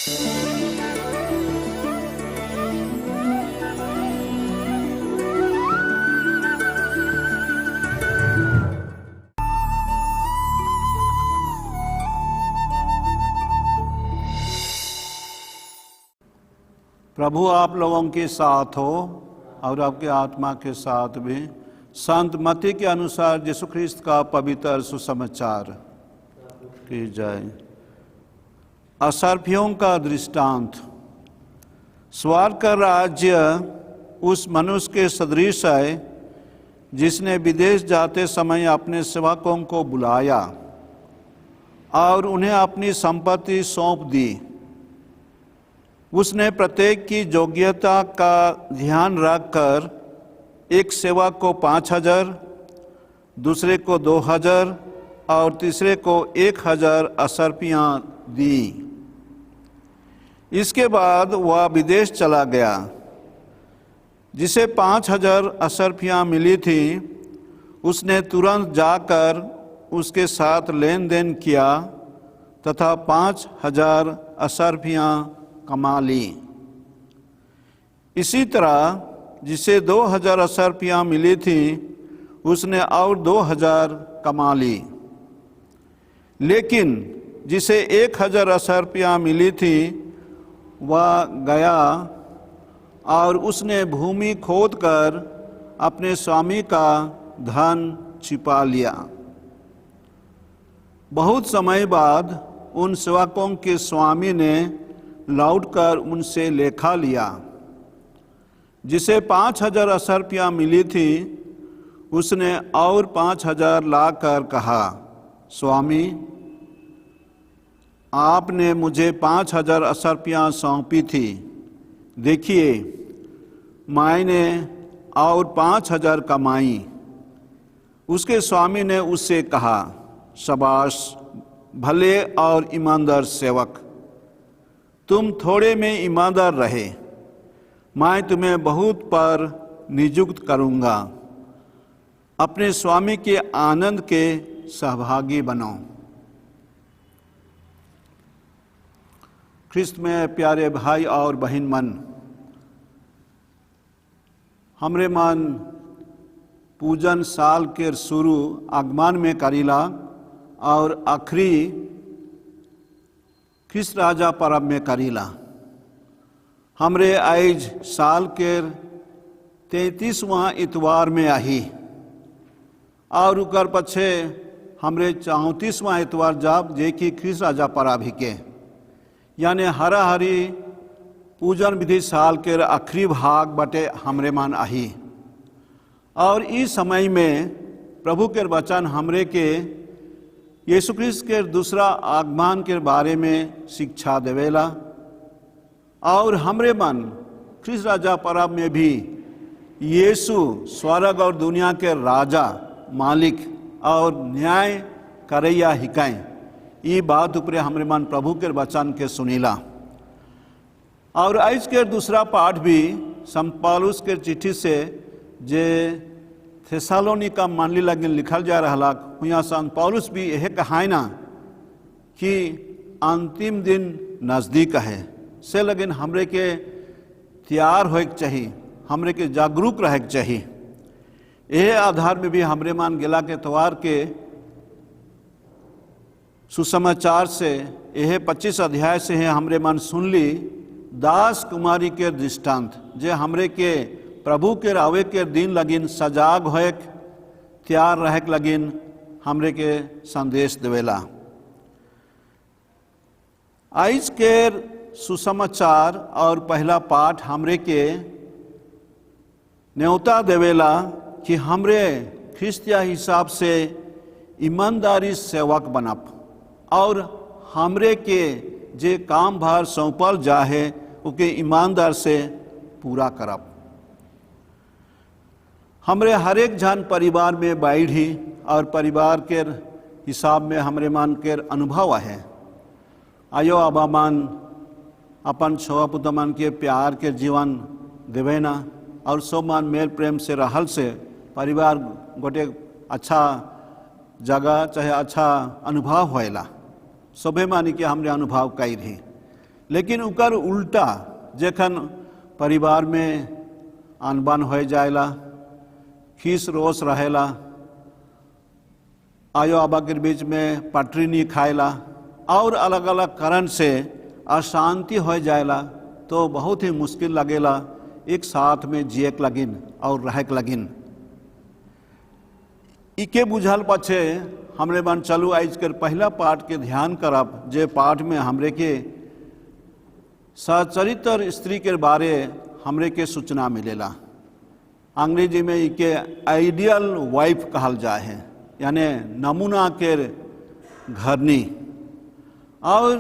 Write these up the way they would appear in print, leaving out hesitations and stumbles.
प्रभु आप लोगों के साथ हो और आपके आत्मा के साथ भी। संत मत्ती के अनुसार यीशु ख्रिस्त का पवित्र सुसमाचार की जाए। असर्पियों का दृष्टांत। स्वर्ग का राज्य उस मनुष्य के सदृश है जिसने विदेश जाते समय अपने सेवकों को बुलाया और उन्हें अपनी संपत्ति सौंप दी। उसने प्रत्येक की योग्यता का ध्यान रखकर एक सेवक को 5,000, दूसरे को 2,000 और तीसरे को 1,000 असर्पियाँ दी। इसके बाद वह विदेश चला गया। जिसे 5,000 असर्पियाँ मिली थी उसने तुरंत जाकर उसके साथ लेन देन किया तथा 5,000 असर्पियाँ कमा ली। इसी तरह जिसे 2,000 असर्पियाँ मिली थी उसने और 2,000 कमा ली। लेकिन जिसे 1,000 असर्पियाँ मिली थी वह गया और उसने भूमि खोदकर अपने स्वामी का धन छिपा लिया। बहुत समय बाद उन सेवकों के स्वामी ने लौटकर उनसे लेखा लिया। जिसे 5,000 असर्पियाँ मिली थी उसने और 5,000 लाकर कहा, स्वामी आपने मुझे 5,000 असर्पियाँ सौंपी थी। देखिए मैंने और 5,000 कमाई। उसके स्वामी ने उससे कहा, शाबाश भले और ईमानदार सेवक, तुम थोड़े में ईमानदार रहे, मैं तुम्हें बहुत पर नियुक्त करूँगा। अपने स्वामी के आनंद के सहभागी बनो। ख्रिस्त में प्यारे भाई और बहन मन, हमरे मन पूजन साल के शुरू आगमन में करीला और आखिरी ख्रिस्त राजा परब में करीला। हमरे आज साल के 33वां इतवार में आही और उकर पछे हमरे 34वां इतवार जब जे कि ख्रिस्त राजा परब ही के यानी हरा हरी पूजन विधि साल के आखिरी भाग बटे हमरे मन आही। और इस समय में प्रभु के वचन हमरे के यीशु ख्रिस्त के दूसरा आगमन के बारे में शिक्षा देवेला और हमरे मन ख्रिस्त राजा परब में भी यीशु स्वर्ग और दुनिया के राजा मालिक और न्याय करैया हिकाएं। ये बात ऊपर हमरे मन प्रभु के वचन के सुनीला। और आज के दूसरा पाठ भी संत पौलुस के चिट्ठी से जे थेसालोनिका मंडली लगिन लिखल जा रहा हुआ संत पौलुस भी यह कहाय ना कि अंतिम दिन नज़दीक है से लगिन हमरे के तैयार होए के चाहिए, हमरे के जागरूक रहे के चाहिए। यह आधार में भी हमरे मान गेला के त्योहार के सुसमाचार से यह 25 अध्याय से है हमरे मन सुन ली दास कुमारी के दृष्टांत जे हमरे के प्रभु के आवे के दिन लगिन सजाग होए तैयार रहे के लगिन हमरे के संदेश देवेला। आज के सुसमाचार और पहला पाठ हमरे के न्योता देवेला कि हमरे ख्रिस्तिया हिसाब से ईमानदारी सेवक बनप और हमरे के जे काम भार सौंपल जाहे उके ईमानदार से पूरा करब। हमरे हर एक जन परिवार में बैठी और परिवार के हिसाब में हमरे मान के अनुभव है। आयो आबा मान अपन छुआ पुता मान के प्यार के जीवन देवे ना और सब मान मेल प्रेम से रहल से परिवार गोटे अच्छा जगह चाहे अच्छा अनुभव होएला। सभे मानी के हमरे अनुभव कई रही लेकिन उकर उल्टा जखन परिवार में अनबन हो जाएला, खीस रोस रहेला, आयो आबा के बीच में पटरी नहीं खाएला और अलग अलग कारण से अशांति हो जाएला, तो बहुत ही मुश्किल लगेला एक साथ में जिए के लगिन और रह के लगिन। इके बुझल पछे हमरे मन चलू आज के पहला पाठ के ध्यान करब, जे पाठ में हमरे के सचरित्र स्त्री के बारे हमरे के सूचना मिलेला। अंग्रेजी में इके आइडियल वाइफ कहल जाए है, यानी नमूना के घरनी। और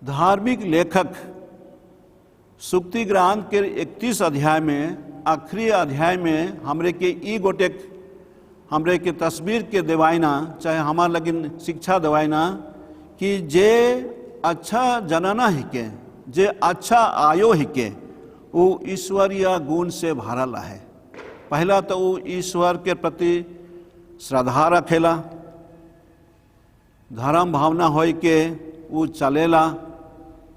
धार्मिक लेखक सूक्ति ग्रंथ के 31 अध्याय में, आखिरी अध्याय में हमरे के ई गोटेक हमरे के तस्वीर के देवाइना, चाहे हमार लगिन शिक्षा देवाइना कि जे अच्छा जनना ही के, जे अच्छा आयो ही के, वो ईश्वरीय गुण से भरल है। पहला तो वो ईश्वर के प्रति श्रद्धा रखेला, धर्म भावना होई के वो चलेला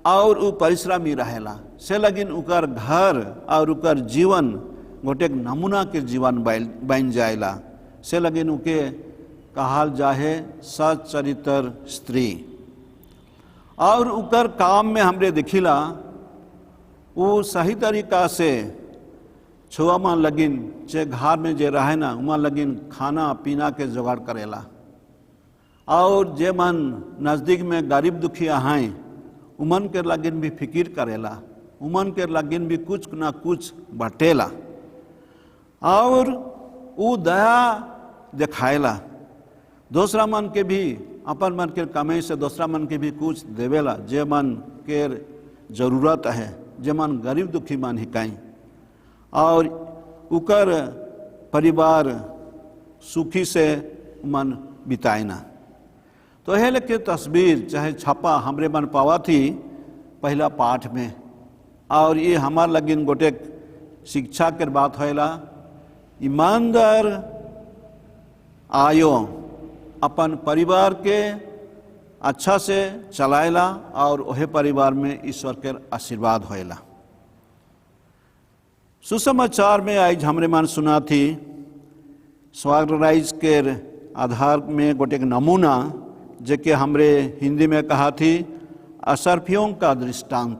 और वो परिश्रमी रहेला, से लगिन उकर घर और उकर जीवन गोटेक नमूना के जीवन बन जाएला, से लगिन उके कहल जाए सचरित्र स्त्री। और उकर काम में हमरे दिखिला वो सही तरीका से छुआ मन लगिन, जे घर में जे रहे ना उमा लगिन खाना पीना के जुगाड़ करेला, और जे मन नज़दीक में गरीब दुखिया हैं उमन के लगिन भी फिकिर करेला, उमन के लगिन भी कुछ ना कुछ बटेला, और वो दया दिखाएला, दूसरा मन के भी अपन मन के कमाई से दूसरा मन के भी कुछ देवेला, जे मन के जरूरत है, जे मन गरीब दुखी मन हिकाई, और उकर परिवार सुखी से मन बिताएना। तो यह के तस्वीर चाहे छपा हमरे मन पावा थी पहला पाठ में, और ये हमार लगिन गोटेक शिक्षा के बात होएला। ईमानदार आयो अपन परिवार के अच्छा से चलाएला और वह परिवार में ईश्वर के आशीर्वाद होएला। सुसमाचार में आज हमरे मन सुना थी स्वागराइज के आधार में गोटेक नमूना, जेके हमरे हिंदी में कहा थी असरफियों का दृष्टांत,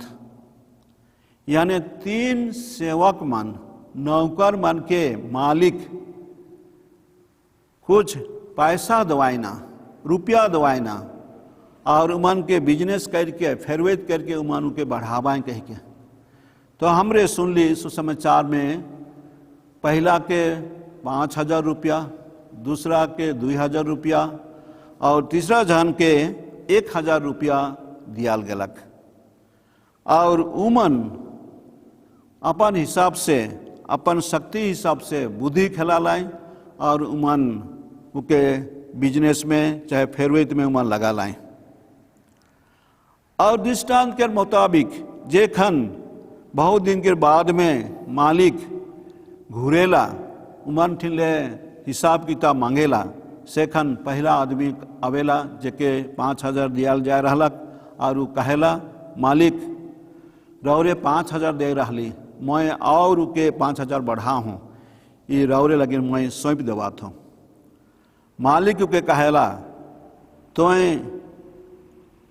यानी 3 सेवक मन, नौकर मन के मालिक कुछ पैसा दवाइना, रुपया दवाइना, और उमन के बिजनेस करके फेरवेद करके उमन के बढ़ावाएं कह के। तो हमरे सुन ली सुसमाचार में पहला के 5,000 रुपया, दूसरा के 2,000 रुपया और तीसरा जन के 1,000 रुपया दियाल गलक, और उमन अपन हिसाब से, अपन शक्ति हिसाब से बुद्धि खेला लाए और उमन उके बिजनेस में चाहे फेरवेद में उमन लगा लाए। और दृष्टांत के मुताबिक जेखन बहुत दिन के बाद में मालिक घूरेला, उमन ठिले हिसाब किताब मांगेला, सेखन पहला आदमी आवेला जेके 5,000 दियाल जाए रहलक, और वो कहेला मालिक रौरे 5,000 दे रहली, मैं और उके 5,000 बढ़ा हूँ, ये रौरे लगे मैं सौंप देवात हूँ। मालिक के कहेला तोय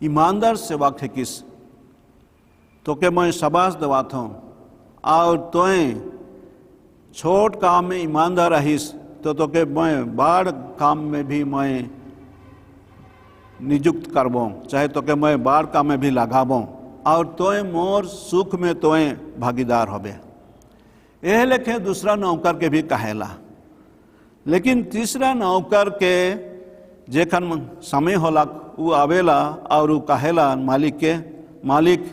ईमानदार सेवा थे किस, तो के मैं शबाश देवात हूँ, और तोय छोट काम में ईमानदार रहीस तो के मैं बड़ काम में भी मैं नियुक्त करबों, चाहे तो के मैं बड़ काम में भी लगाबों, और तोय मोर सुख में तोय भागीदार होबे। यह लेखे दूसरा नौकर के भी कहेला। लेकिन तीसरा नौकर के जेखन समय होला वो आवेला और वो कहेला मालिक के, मालिक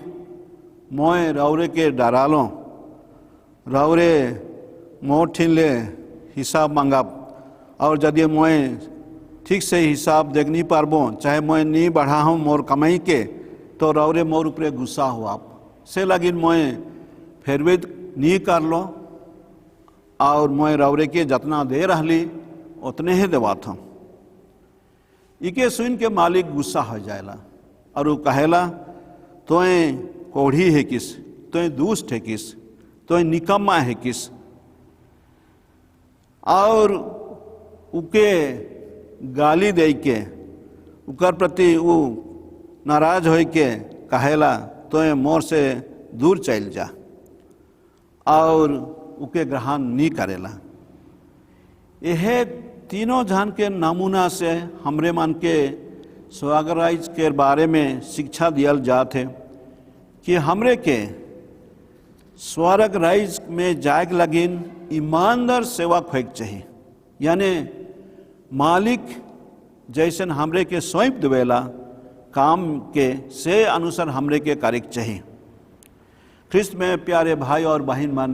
मोय रौरे के डरालो, रौरे मोर ठिनले हिसाब मांगब, और यदि मैं ठीक से हिसाब देख नहीं पारबो, चाहे मैं नहीं बढ़ाऊँ मोर कमाई के, तो रौरे मोर ऊपर गुस्सा हुआ से लगिन मैं फेरवेद नहीं कर लो, और मैं रौरे के जितना दे रहली उतने ही देवात हूँ। इके सुन के मालिक गुस्सा हो जाएला और वो कहेला तोय कोढ़ी है किस, तोय दुष्ट है किस, तोय निकम्मा है किस, और उके गाली दे के उकर प्रति वो नाराज हो के कहेला तोय मोर से दूर चल जा, और उके ग्रहण नहीं करेला। यह तीनों जन के नमूना से हमरे मन के स्वर्ग राज्य के बारे में शिक्षा दियल जाते कि हमरे के स्वर्ग राज्य में जाए लगिन ईमानदार सेवक होके चाहिए, यानी मालिक जैसन हमरे के सौंप देवेला काम के से अनुसार हमरे के कार्य चाहिए। ख्रिस्त में प्यारे भाई और बहन मन,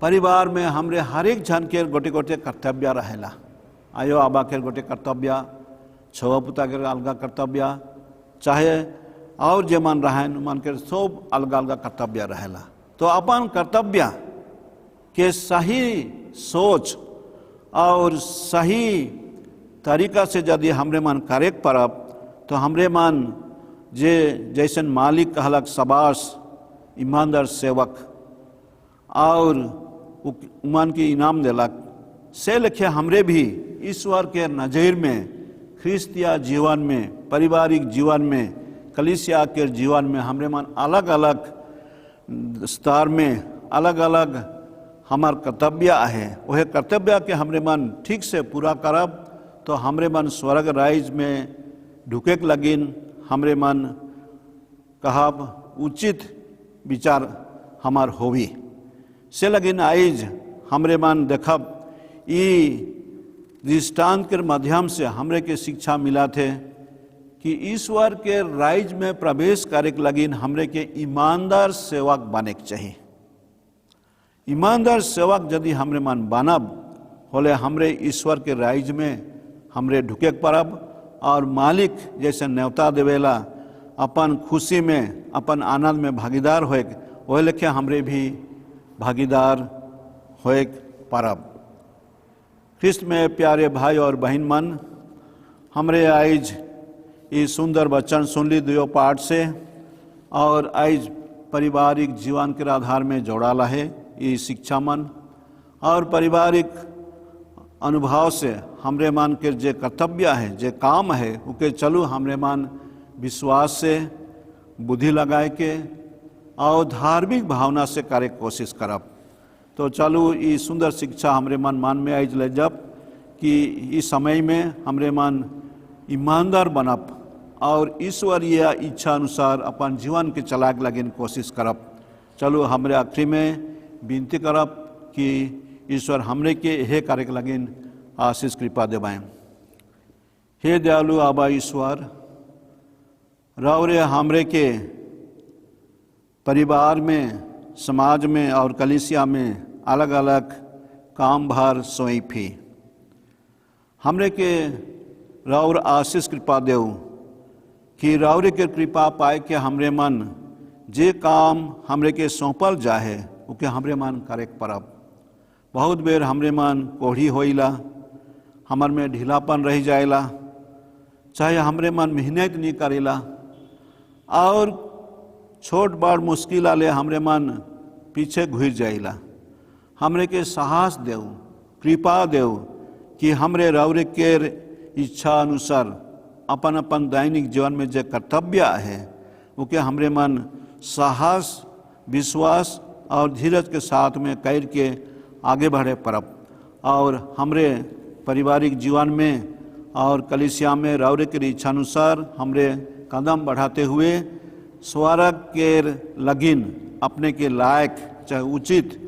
परिवार में हमरे हर एक जन के गोटे गोटे कर्तव्य रहेला। आयो आबा के गोटे कर्तव्य, छवा पुता के अलग कर्तव्य, चाहे और जे मन रहन मन के सब अलग अलग कर्तव्य रहेला। तो अपन कर्तव्य के सही सोच और सही तरीका से यदि हमरे मन करे परब तो हमरे मन जे जैसन मालिक कहलक शबाश ईमानदार सेवक और मन की इनाम देलक, से लेखे हमरे भी ईश्वर के नज़र में ख्रिस्तिया जीवन में, पारिवारिक जीवन में, कलीसिया के जीवन में हमरे मन अलग अलग स्तर में अलग अलग हमार कर्तव्य है। वह कर्तव्य के हमरे मन ठीक से पूरा करब तो हमरे मन स्वर्ग राज्य में ढुके लगिन, हमरे मन कहब उचित विचार हमार होवी से लगिन। आइज हमरे मन देखब ई दृष्टांत के माध्यम से हमरे के शिक्षा मिला थे कि ईश्वर के राज्य में प्रवेश करे लगिन हमरे के ईमानदार सेवक बने के चाहिए। ईमानदार सेवक यदि हमरे मन बनब होले हमरे ईश्वर के राज्य में हमरे ढुके परब, और मालिक जैसे न्योता देवेला अपन खुशी में अपन आनंद में भागीदार होए, वही लेखे हमरे भी भागीदार होए परब। ख्रिस्त में प्यारे भाई और बहन मन, हमरे आइज ये सुंदर वचन सुन ली दियो पाठ से, और आइज पारिवारिक जीवन के आधार में जोड़ाला है ये शिक्षा मन, और पारिवारिक अनुभव से हमरे मन के जे कर्तव्य है, जे काम है, उके चलू हमरे मन विश्वास से बुद्धि लगाए के और धार्मिक भावना से करे कोशिश करब। तो चलू ये सुंदर शिक्षा हमरे मन में आइज ले जब कि इस समय में हमरे मन ईमानदार बनब और ईश्वरीय इच्छा अनुसार अपन जीवन के चलाक लगिन कोशिश करब। चलो हमरे आखिरी में विनती करब कि ईश्वर हमरे के हे कार्य के लगिन आशीष कृपा देवाएं। हे दयालु आबा ईश्वर, रौरे हमरे के परिवार में, समाज में और कलीसिया में अलग अलग काम भार सौंपी। हमरे के रौर आशीष कृपा देव कि रौरे के कृपा पाए के हमरे मन जे काम हमरे के सौंपल जाए उके हमरे मन करे परब। बहुत बेर हमरे मन कोढ़ी होइला, हमर में ढीलापन रह जाएला, चाहे हमरे मन मेहनत नहीं करेला, और छोट बड़ मुश्किल आले हमरे मन पीछे घुर जाइला। हमरे के साहस देव, कृपा देव कि हमरे रौरे के इच्छा अनुसार अपन अपन दैनिक जीवन में जो कर्तव्य है उके हमरे मन साहस, विश्वास और धीरज के साथ में कर के आगे बढ़े परब, और हमरे पारिवारिक जीवन में और कलीसिया में रौरे के इच्छा अनुसार हमरे कदम बढ़ाते हुए स्वर्ग के लगिन अपने के लायक चाहे उचित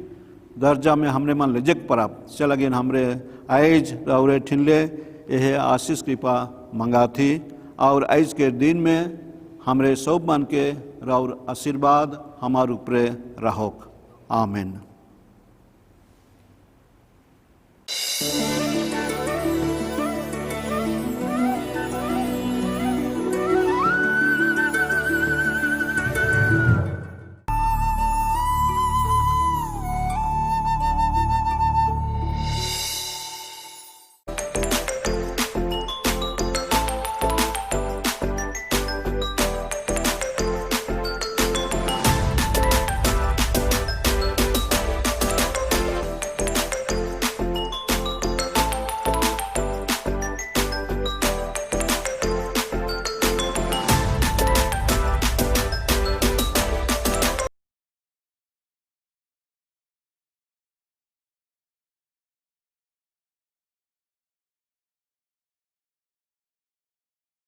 दर्जा में हमरे मन लजक परब। से लगिन हमरे आइज रौरे ठिनले यह आशीष कृपा मंगा थी, और आज के दिन में हमरे सब मन के रौर आशीर्वाद हमारे ऊपर रहोक। आमीन।